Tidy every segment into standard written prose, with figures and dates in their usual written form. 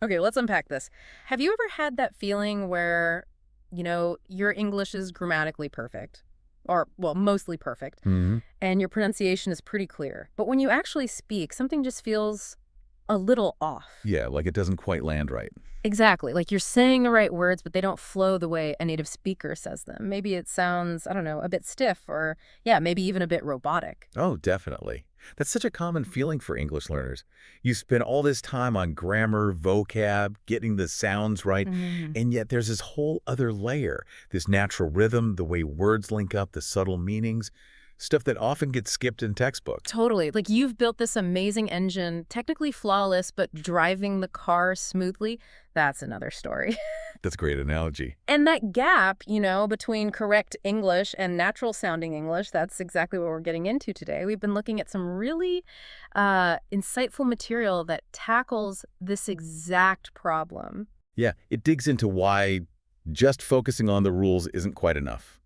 Okay, let's unpack this. Have you ever had that feeling where, your English is grammatically perfect? Or, well, mostly perfect, Hmm. and your pronunciation is pretty clear. But when you actually speak, something just feels a little off. Yeah, like it doesn't quite land right. Exactly. Like you're saying the right words, but they don't flow the way a native speaker says them. Maybe it sounds, I don't know, a bit stiff or, yeah, maybe even a bit robotic. Oh, definitely. That's such a common feeling for English learners. You spend all this time on grammar, vocab, getting the sounds right, Mm. and yet there's this whole other layer, this natural rhythm, the way words link up, the subtle meanings, stuff that often gets skipped in textbooks. Totally. Like you've built this amazing engine, technically flawless, but driving the car smoothly, that's another story. That's a great analogy. And that gap, between correct English and natural sounding English, that's exactly what we're getting into today. We've been looking at some really insightful material that tackles this exact problem. Yeah, it digs into why just focusing on the rules isn't quite enough.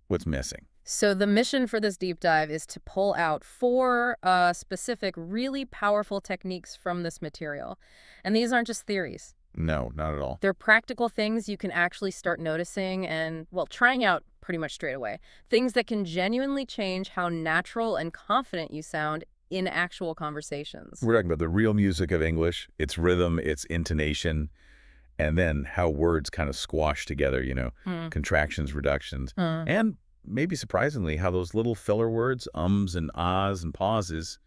What's missing? So the mission for this deep dive is to pull out four specific, really powerful techniques from this material. And these aren't just theories. No, not at all. They're practical things you can actually start noticing and, well, trying out pretty much straight away. Things that can genuinely change how natural and confident you sound in actual conversations. We're talking about the real music of English, its rhythm, its intonation, and then how words kind of squash together, Hmm. contractions, reductions, Hmm. and maybe surprisingly, how those little filler words, ums and ahs and pauses,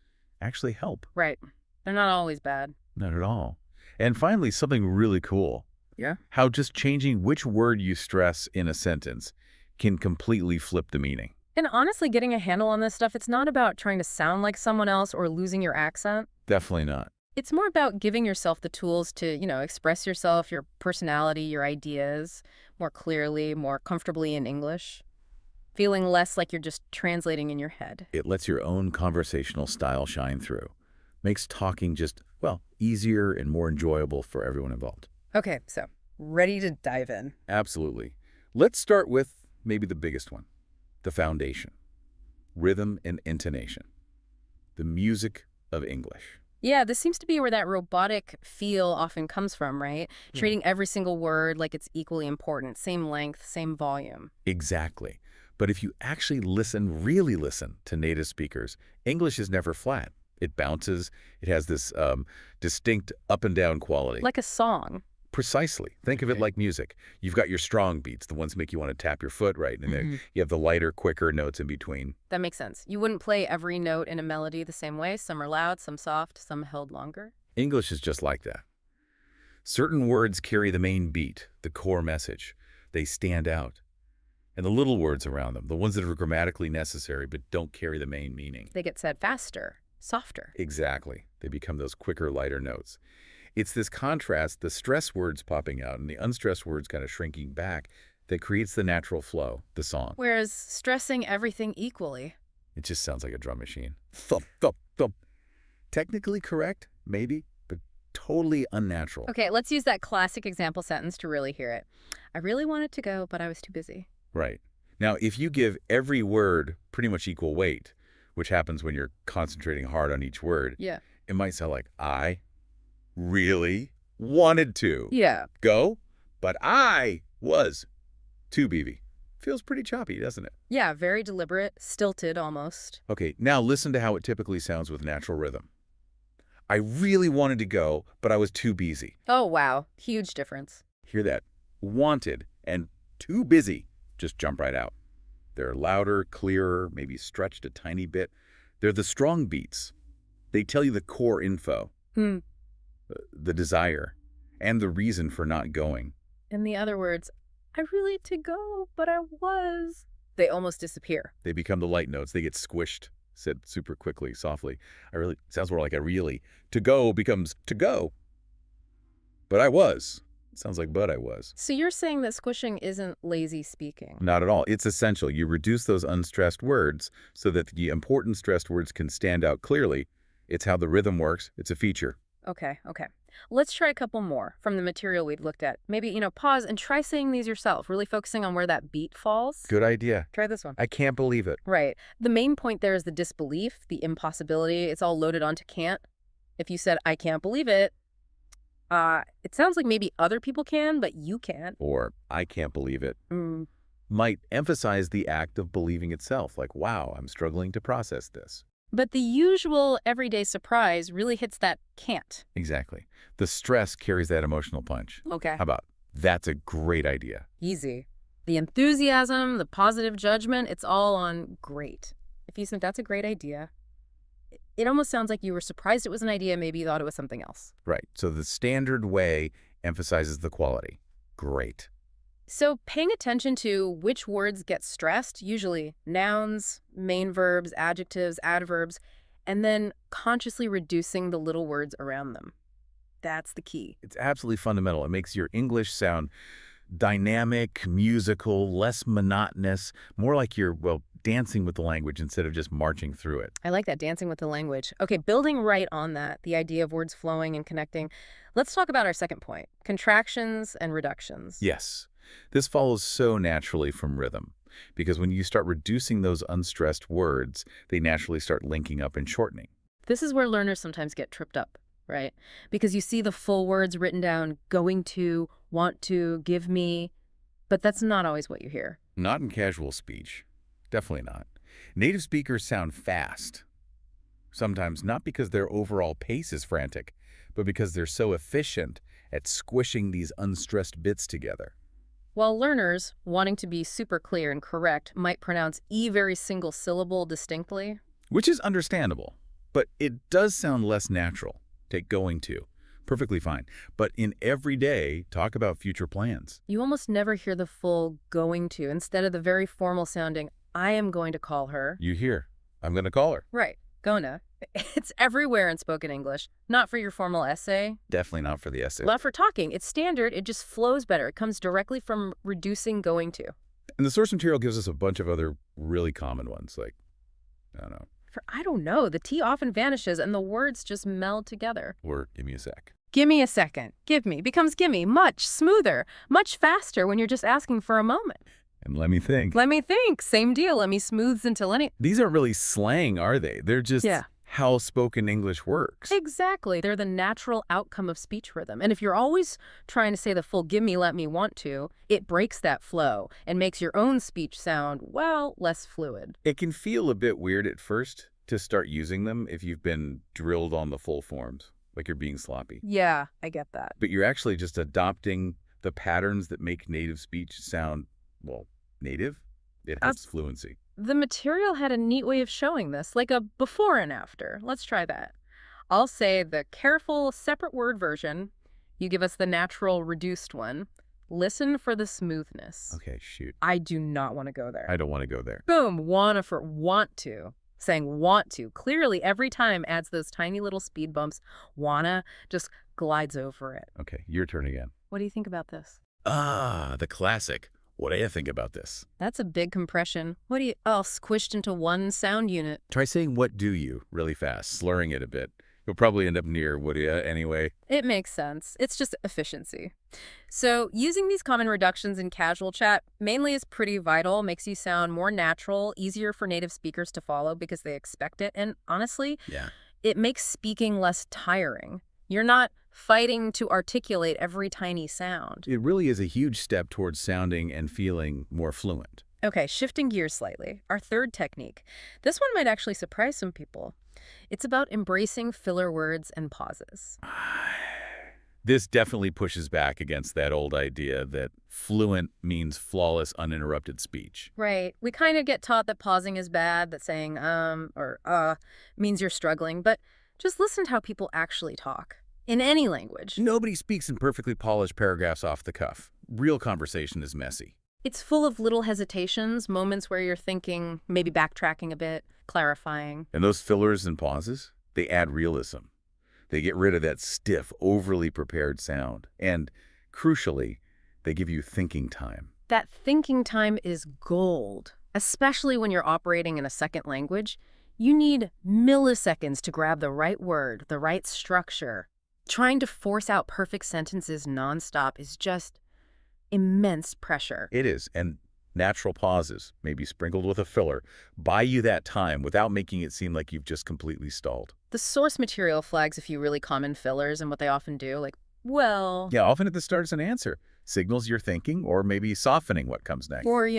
actually help. Right. They're not always bad. Not at all. And finally, something really cool, Yeah. how just changing which word you stress in a sentence can completely flip the meaning. And honestly, getting a handle on this stuff, it's not about trying to sound like someone else or losing your accent. Definitely not. It's more about giving yourself the tools to, express yourself, your personality, your ideas more clearly, more comfortably in English, feeling less like you're just translating in your head. It lets your own conversational style shine through. Makes talking just, well, easier and more enjoyable for everyone involved. Okay, so ready to dive in. Absolutely. Let's start with maybe the biggest one, the foundation, rhythm and intonation, the music of English. Yeah, this seems to be where that robotic feel often comes from, right? Yeah. Treating every single word like it's equally important, same length, same volume. Exactly. But if you actually listen, really listen to native speakers, English is never flat. It bounces. It has this distinct up and down quality. Like a song. Precisely. Think of it Okay. like music. You've got your strong beats, the ones that make you want to tap your foot, right? And then Mhm. you have the lighter, quicker notes in between. That makes sense. You wouldn't play every note in a melody the same way. Some are loud, some soft, some held longer. English is just like that. Certain words carry the main beat, the core message. They stand out. And the little words around them, the ones that are grammatically necessary but don't carry the main meaning. They get said faster, softer. Exactly. They become those quicker, lighter notes. It's this contrast, the stress words popping out and the unstressed words kind of shrinking back, that creates the natural flow, the song. Whereas stressing everything equally. It just sounds like a drum machine. Thump, thump, thump. Technically correct, maybe, but totally unnatural. Okay, let's use that classic example sentence to really hear it. I really wanted to go, but I was too busy. Right. Now, if you give every word pretty much equal weight, which happens when you're concentrating hard on each word, Yeah. it might sound like, I really wanted to Yeah. go, but I was too busy. Feels pretty choppy, doesn't it? Yeah, very deliberate, stilted almost. Okay, now listen to how it typically sounds with natural rhythm. I really wanted to go, but I was too busy. Oh, wow. Huge difference. Hear that? Wanted and too busy just jump right out. They're louder, clearer, maybe stretched a tiny bit. They're the strong beats. They tell you the core info, Hmm. the desire, and the reason for not going. In the other words, I really to go, but I was. They almost disappear. They become the light notes. They get squished, said super quickly, softly. Sounds more like a really. To go becomes to go. But I was. Sounds like but I was. So you're saying that squishing isn't lazy speaking? Not at all. It's essential. You reduce those unstressed words so that the important stressed words can stand out clearly. It's how the rhythm works. It's a feature. Okay. Let's try a couple more from the material we've looked at. Maybe, pause and try saying these yourself, really focusing on where that beat falls. Good idea. Try this one. I can't believe it. Right. The main point there is the disbelief, the impossibility. It's all loaded onto can't. If you said, I can't believe it, It sounds like maybe other people can, but you can't. Or I can't believe it Mm. might emphasize the act of believing itself, like, wow, I'm struggling to process this. But the usual everyday surprise really hits that can't. Exactly. The stress carries that emotional punch. Okay. How about, that's a great idea? Easy. The enthusiasm, the positive judgment, it's all on great. If you said that's a great idea, it almost sounds like you were surprised it was an idea, maybe you thought it was something else. Right. So the standard way emphasizes the quality. Great. So paying attention to which words get stressed, usually nouns, main verbs, adjectives, adverbs, and then consciously reducing the little words around them. That's the key. It's absolutely fundamental. It makes your English sound dynamic, musical, less monotonous, more like you're, well, dancing with the language instead of just marching through it. I like that, dancing with the language. Okay, building right on that, the idea of words flowing and connecting, let's talk about our second point, contractions and reductions. Yes. This follows so naturally from rhythm, because when you start reducing those unstressed words, they naturally start linking up and shortening. This is where learners sometimes get tripped up, right? Because you see the full words written down, going to, want to, give me, but that's not always what you hear. Not in casual speech. Definitely not. Native speakers sound fast. Sometimes not because their overall pace is frantic, but because they're so efficient at squishing these unstressed bits together. While learners, wanting to be super clear and correct, might pronounce very single syllable distinctly. Which is understandable, but it does sound less natural. Take going to. Perfectly fine. But in everyday, talk about future plans. You almost never hear the full going to. Instead of the very formal sounding, I am going to call her. You hear, I'm going to call her. Right, gonna. It's everywhere in spoken English. Not for your formal essay. Definitely not for the essay. Not for talking. It's standard. It just flows better. It comes directly from reducing going to. And the source material gives us a bunch of other really common ones, like, I don't know, For I don't know, the T often vanishes and the words just meld together. or give me a sec. Give me a second. Give me becomes gimme. Much smoother, much faster when you're just asking for a moment. And let me think. Let me think. Same deal. Let me smooths until any... These aren't really slang, are they? They're just how spoken English works. Exactly. They're the natural outcome of speech rhythm. And if you're always trying to say the full give me, let me, want to, it breaks that flow and makes your own speech sound, well, less fluid. It can feel a bit weird at first to start using them if you've been drilled on the full forms, like you're being sloppy. Yeah, I get that. But you're actually just adopting the patterns that make native speech sound, well, native. It helps fluency. The material had a neat way of showing this, like a before and after. Let's try that. I'll say the careful, separate word version. You give us the natural, reduced one. Listen for the smoothness. Okay, shoot. I do not want to go there. I don't want to go there. Boom, wanna for want to. Saying want to. Clearly, every time adds those tiny little speed bumps. Wanna just glides over it. Okay, your turn again. What do you think about this? Ah, the classic. What do you think about this? That's a big compression. What do you... Oh, squished into one sound unit. Try saying what do you really fast, slurring it a bit. You'll probably end up near would ya anyway. It makes sense. It's just efficiency. So using these common reductions in casual chat mainly is pretty vital, makes you sound more natural, easier for native speakers to follow because they expect it. And honestly, it makes speaking less tiring. You're not fighting to articulate every tiny sound. It really is a huge step towards sounding and feeling more fluent. Okay, shifting gears slightly. Our third technique. This one might actually surprise some people. It's about embracing filler words and pauses. This definitely pushes back against that old idea that fluent means flawless, uninterrupted speech. Right. We kind of get taught that pausing is bad, that saying or means you're struggling, but just listen to how people actually talk. In any language. Nobody speaks in perfectly polished paragraphs off the cuff. Real conversation is messy. It's full of little hesitations, moments where you're thinking, maybe backtracking a bit, clarifying. And those fillers and pauses, they add realism. They get rid of that stiff, overly prepared sound. And, crucially, they give you thinking time. That thinking time is gold, especially when you're operating in a second language. You need milliseconds to grab the right word, the right structure. Trying to force out perfect sentences nonstop is just immense pressure. It is, and natural pauses, maybe sprinkled with a filler, buy you that time without making it seem like you've just completely stalled. The source material flags a few really common fillers and what they often do, like Well, Yeah, often at the start as an answer. Signals you're thinking or maybe softening what comes next. or,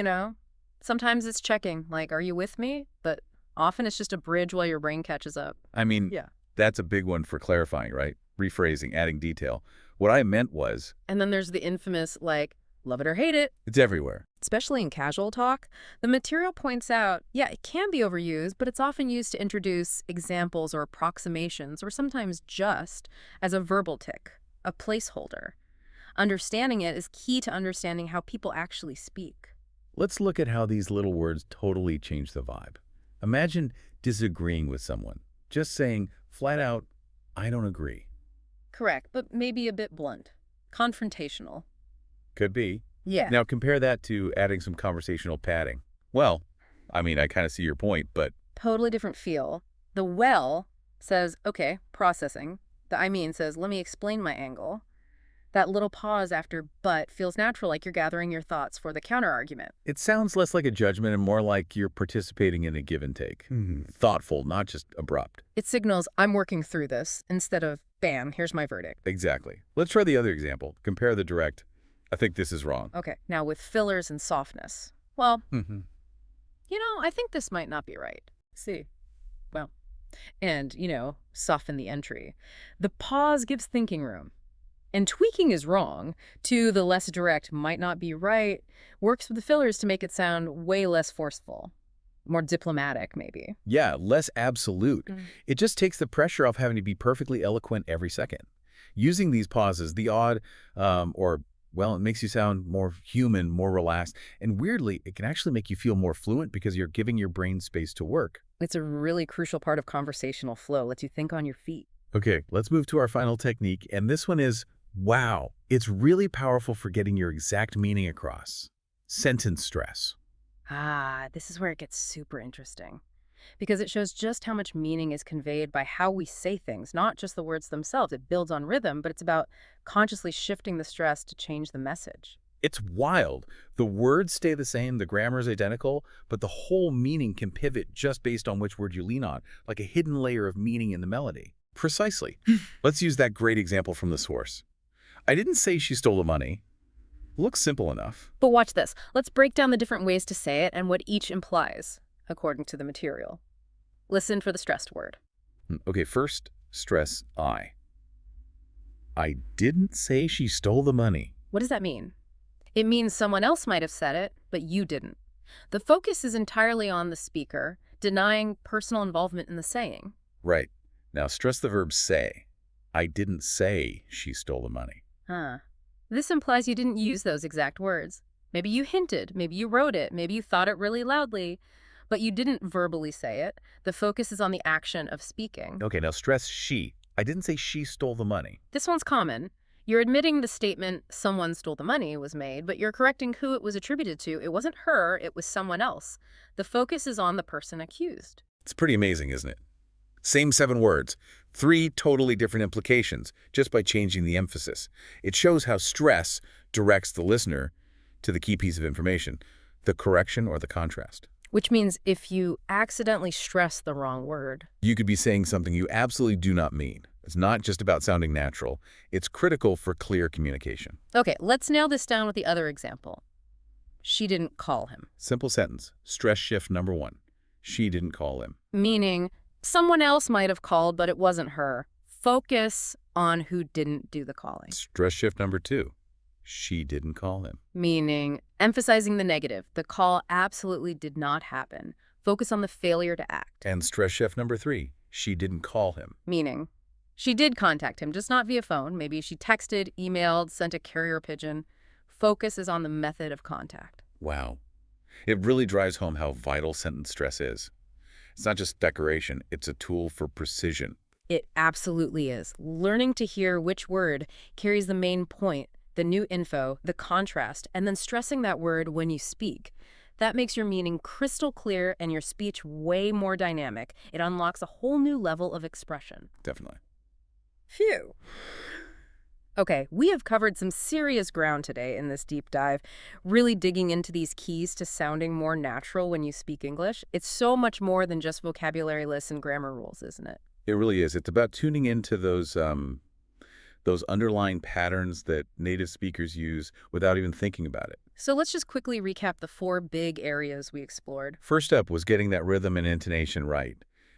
sometimes it's checking, like, are you with me? But often it's just a bridge while your brain catches up. I mean, Yeah. that's a big one for clarifying, right? Rephrasing, adding detail. What I meant was, And then there's the infamous, like, love it or hate it. it's everywhere. Especially in casual talk, the material points out, yeah, it can be overused, but it's often used to introduce examples or approximations, or sometimes just as a verbal tick, a placeholder. Understanding it is key to understanding how people actually speak. Let's look at how these little words totally change the vibe. Imagine disagreeing with someone. Just saying, flat out, I don't agree. Correct, but maybe a bit blunt. Confrontational. Could be. Yeah. Now compare that to adding some conversational padding. Well, I mean, I kind of see your point, but Totally different feel. The well says, okay, processing. The I mean says, let me explain my angle. That little pause after but feels natural, like you're gathering your thoughts for the counterargument. it sounds less like a judgment and more like you're participating in a give and take. Thoughtful, not just abrupt. It signals, I'm working through this, instead of, bam, here's my verdict. Exactly. Let's try the other example. Compare the direct, I think this is wrong. Okay, now with fillers and softness. Well, Mm-hmm. I think this might not be right. See? Well, and, soften the entry. The pause gives thinking room. And tweaking is wrong. To the less direct might not be right, works with the fillers to make it sound way less forceful. More diplomatic, maybe. Yeah, less absolute. It just takes the pressure off having to be perfectly eloquent every second. Using these pauses, the odd, it makes you sound more human, more relaxed. And weirdly, it can actually make you feel more fluent because you're giving your brain space to work. It's a really crucial part of conversational flow, lets you think on your feet. Okay, let's move to our final technique. And this one is, wow, it's really powerful for getting your exact meaning across. Sentence stress. Ah, this is where it gets super interesting. Because it shows just how much meaning is conveyed by how we say things, not just the words themselves. It builds on rhythm, but it's about consciously shifting the stress to change the message. It's wild. The words stay the same, the grammar is identical, but the whole meaning can pivot just based on which word you lean on, like a hidden layer of meaning in the melody. Precisely. Let's use that great example from the source. I didn't say she stole the money. Looks simple enough. But watch this. Let's break down the different ways to say it and what each implies, according to the material. Listen for the stressed word. Okay, first, stress I. I didn't say she stole the money. What does that mean? It means someone else might have said it, but you didn't. The focus is entirely on the speaker, denying personal involvement in the saying. Right. Now stress the verb say. I didn't say she stole the money. Huh. This implies you didn't use those exact words. Maybe you hinted, maybe you wrote it, maybe you thought it really loudly, but you didn't verbally say it. The focus is on the action of speaking. Okay, now stress she. I didn't say she stole the money. This one's common. You're admitting the statement, someone stole the money, was made, but you're correcting who it was attributed to. It wasn't her, it was someone else. The focus is on the person accused. It's pretty amazing, isn't it? Same 7 words, 3 totally different implications just by changing the emphasis. It shows how stress directs the listener to the key piece of information, the correction or the contrast. Which means if you accidentally stress the wrong word, You could be saying something you absolutely do not mean. It's not just about sounding natural. It's critical for clear communication. Okay, let's nail this down with the other example. She didn't call him. Simple sentence. Stress shift number 1. She didn't call him. Meaning, someone else might have called, but it wasn't her. Focus on who didn't do the calling. Stress shift number 2. She didn't call him. Meaning, emphasizing the negative. The call absolutely did not happen. Focus on the failure to act. And stress shift number 3. She didn't call him. Meaning, she did contact him, just not via phone. Maybe she texted, emailed, sent a carrier pigeon. Focus is on the method of contact. Wow. It really drives home how vital sentence stress is. It's not just decoration, it's a tool for precision. It absolutely is. Learning to hear which word carries the main point, the new info, the contrast, and then stressing that word when you speak. That makes your meaning crystal clear and your speech way more dynamic. It unlocks a whole new level of expression. Definitely. Phew. Okay, we have covered some serious ground today in this deep dive, really digging into these keys to sounding more natural when you speak English. It's so much more than just vocabulary lists and grammar rules, isn't it? It really is. It's about tuning into those those underlying patterns that native speakers use without even thinking about it. So let's just quickly recap the four big areas we explored. First up was getting that rhythm and intonation right.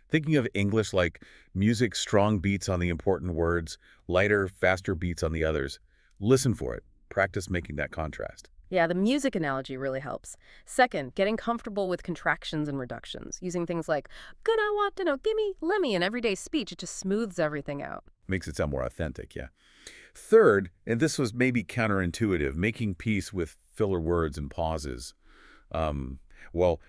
Thinking of English like music, strong beats on the important words, lighter, faster beats on the others. Listen for it. Practice making that contrast. Yeah, the music analogy really helps. Second, getting comfortable with contractions and reductions, using things like gonna, want to know, gimme, lemme in everyday speech. It just smooths everything out. Makes it sound more authentic, yeah. Third, and this was maybe counterintuitive, making peace with filler words and pauses. Um, well,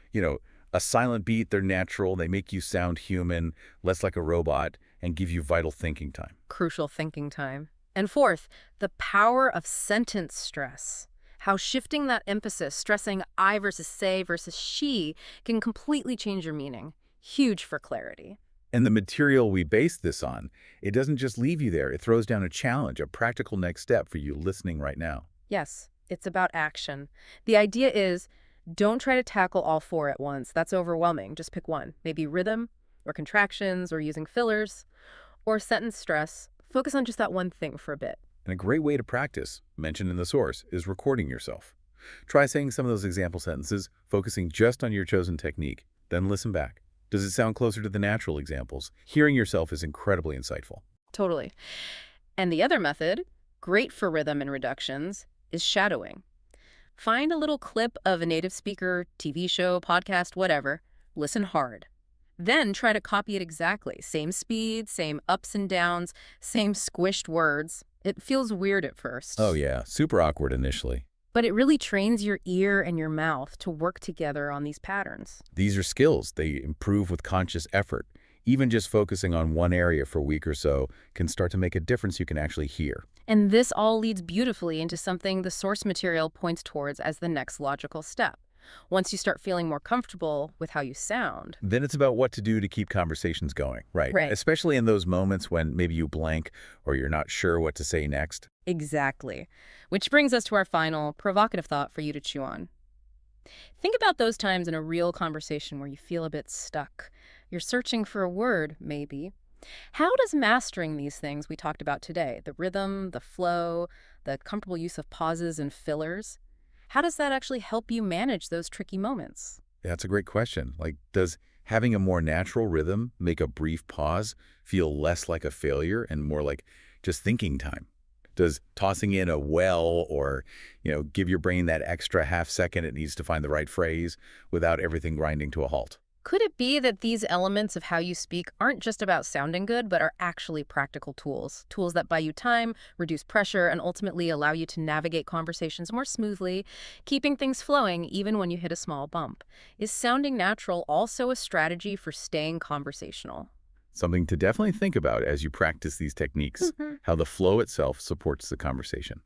a silent beat, they're natural, they make you sound human, less like a robot, and give you vital thinking time. Crucial thinking time. And fourth, the power of sentence stress. How shifting that emphasis, stressing I versus say versus she, can completely change your meaning. Huge for clarity. And the material we base this on, it doesn't just leave you there. It throws down a challenge, a practical next step for you listening right now. Yes, it's about action. The idea is, don't try to tackle all four at once. That's overwhelming. Just pick one. Maybe rhythm, or contractions, or using fillers, or sentence stress. Focus on just that one thing for a bit. And a great way to practice, mentioned in the source, is recording yourself. Try saying some of those example sentences, focusing just on your chosen technique. Then listen back. Does it sound closer to the natural examples? Hearing yourself is incredibly insightful. Totally. And the other method, great for rhythm and reductions, is shadowing. Find a little clip of a native speaker, TV show, podcast, whatever. Listen hard. Then try to copy it exactly. Same speed, same ups and downs, same squished words. It feels weird at first. Oh yeah, super awkward initially. But it really trains your ear and your mouth to work together on these patterns. These are skills. They improve with conscious effort. Even just focusing on one area for a week or so can start to make a difference you can actually hear. And this all leads beautifully into something the source material points towards as the next logical step. Once you start feeling more comfortable with how you sound. Then it's about what to do to keep conversations going, right? Right. Especially in those moments when maybe you blank or you're not sure what to say next. Exactly. Which brings us to our final provocative thought for you to chew on. Think about those times in a real conversation where you feel a bit stuck. You're searching for a word, maybe. How does mastering these things we talked about today, the rhythm, the flow, the comfortable use of pauses and fillers, how does that actually help you manage those tricky moments? Yeah, that's a great question. Like, does having a more natural rhythm make a brief pause feel less like a failure and more like just thinking time? Does tossing in a well or, give your brain that extra half second it needs to find the right phrase without everything grinding to a halt? Could it be that these elements of how you speak aren't just about sounding good, but are actually practical tools? Tools that buy you time, reduce pressure, and ultimately allow you to navigate conversations more smoothly, keeping things flowing even when you hit a small bump. Is sounding natural also a strategy for staying conversational? Something to definitely think about as you practice these techniques, how the flow itself supports the conversation.